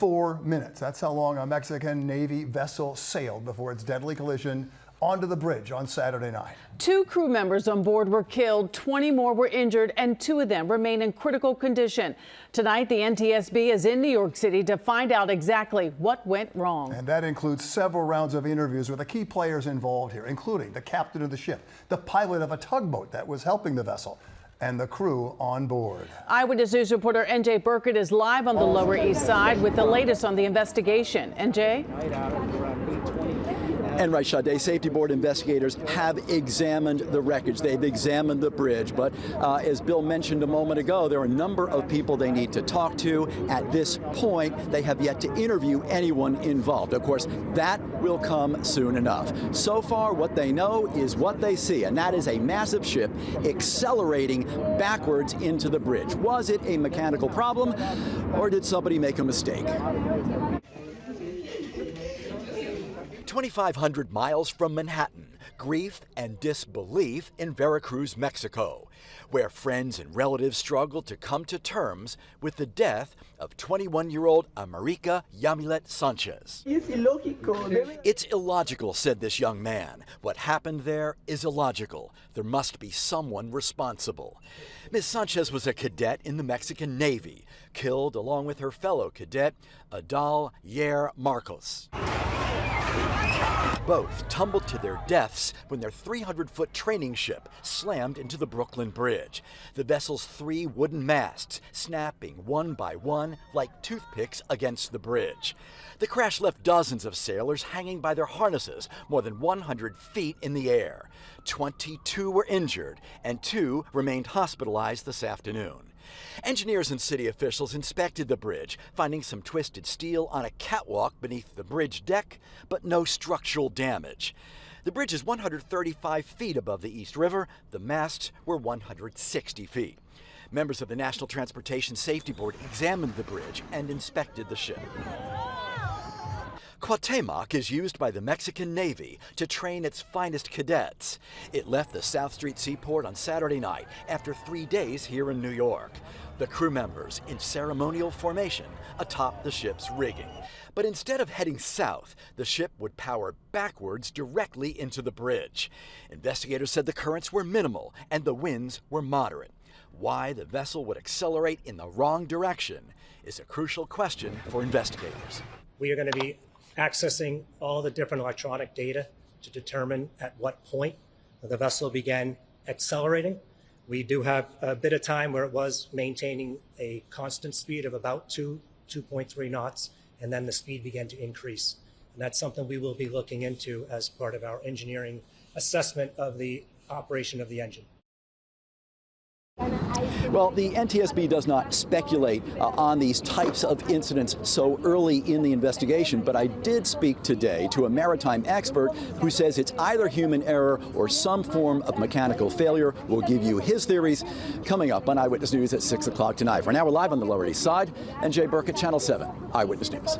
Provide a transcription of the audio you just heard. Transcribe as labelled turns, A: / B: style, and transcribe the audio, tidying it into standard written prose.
A: 4 minutes. That's how long a Mexican Navy vessel sailed before its deadly collision onto the bridge on Saturday night.
B: 2 crew members on board were killed, 20 more were injured, and 2 of them remain in critical condition. Tonight, the NTSB is in New York City to find out exactly what went wrong.
A: And that includes several rounds of interviews with the key players involved here, including the captain of the ship, the pilot of a tugboat that was helping the vessel, and the crew on board.
B: Eyewitness News reporter NJ Burkett is live on the Lower East Side with the latest on the investigation. NJ?
C: And right, Sade, Safety Board investigators have examined the wreckage. They've examined the bridge. But as Bill mentioned a moment ago, there are a number of people they need to talk to. At this point, they have yet to interview anyone involved. Of course, that will come soon enough. So far, what they know is what they see, and that is a massive ship accelerating backwards into the bridge. Was it a mechanical problem, or did somebody make a mistake? 2,500 miles from Manhattan, grief and disbelief in Veracruz, Mexico, where friends and relatives struggle to come to terms with the death of 21-year-old America Yamilet Sanchez. It's illogical, said this young man. What happened there is illogical. There must be someone responsible. Ms. Sanchez was a cadet in the Mexican Navy, killed along with her fellow cadet, Adal Yer Marcos. Both tumbled to their deaths when their 300-foot training ship slammed into the Brooklyn Bridge. The vessel's 3 wooden masts snapping one by one like toothpicks against the bridge. The crash left dozens of sailors hanging by their harnesses more than 100 feet in the air. 22 were injured, and 2 remained hospitalized this afternoon. Engineers and city officials inspected the bridge, finding some twisted steel on a catwalk beneath the bridge deck, but no structural damage. The bridge is 135 feet above the East River. The masts were 160 feet. Members of the National Transportation Safety Board examined the bridge and inspected the ship. Cuauhtémoc is used by the Mexican Navy to train its finest cadets. It left the South Street seaport on Saturday night after 3 days here in New York. The crew members in ceremonial formation atop the ship's rigging. But instead of heading south, the ship would power backwards directly into the bridge. Investigators said the currents were minimal and the winds were moderate. Why the vessel would accelerate in the wrong direction is a crucial question for investigators.
D: We are going to be accessing all the different electronic data to determine at what point the vessel began accelerating. We do have a bit of time where it was maintaining a constant speed of about 2.3 knots, and then the speed began to increase. And that's something we will be looking into as part of our engineering assessment of the operation of the engine.
C: Well, the NTSB does not speculate on these types of incidents so early in the investigation, but I did speak today to a maritime expert who says it's either human error or some form of mechanical failure. We'll give you his theories coming up on Eyewitness News at 6 o'clock tonight. For now, we're live on the Lower East Side. NJ Burkett, Channel 7, Eyewitness News.